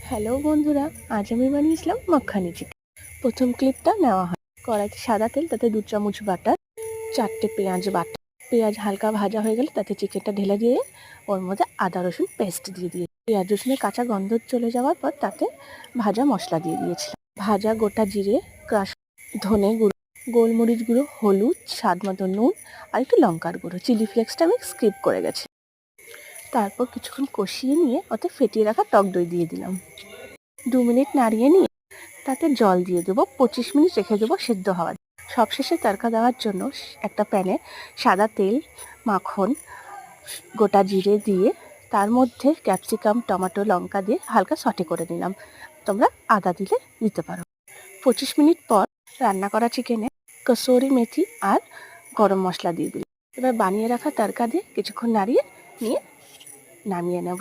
Hello বন্ধুরা, আজ আমি বানিয়েছিলাম মাখানি চিকেন। প্রথম ক্লিপটা নেওয়া হয়, কড়াইতে সাদা তেল, তাতে 2 চামচ বাটার, 4টে পেঁয়াজ বাটা। পেঁয়াজ হালকা ভাজা হয়ে গেলে তাতে চিকেনটা ঢেলে দিয়ে ওর মধ্যে আদা রসুন পেস্ট দিয়ে পেঁয়াজ রসুনের কাঁচা গন্ধ চলে যাওয়ার পর তাতে ভাজা মশলা দিয়ে দিয়েছিলাম। ভাজা গোটা জিরে, ক্রাশ ধনে গুঁড়ো, গোলমরিচ গুঁড়ো, হলুদ, স্বাদ মতো নুন আর একটু লঙ্কার গুঁড়ো। চিলি ফ্লেক্সটা আমি স্কিপ করে গেছি। তারপর কিছুক্ষণ কষিয়ে নিয়ে ওতে ফেটিয়ে রাখা টক দই দিয়ে দিলাম। 2 মিনিট নাড়িয়ে নিয়ে তাতে জল দিয়ে দেবো। 25 মিনিট রেখে দেবো সেদ্ধ হওয়ার। সবশেষে তড়কা দেওয়ার জন্য একটা প্যানে সাদা তেল, মাখন, গোটা জিরে দিয়ে তার মধ্যে ক্যাপসিকাম, টমেটো, লঙ্কা দিয়ে হালকা সটে করে নিলাম। তোমরা আদা দিলে দিতে পারো। 25 মিনিট পর রান্না করা চিকেনে কসুরি মেথি আর গরম মশলা দিয়ে দিলাম। এবার বানিয়ে রাখা তড়কা দিয়ে কিছুক্ষণ নাড়িয়ে নিয়ে নামিয়ে নেব।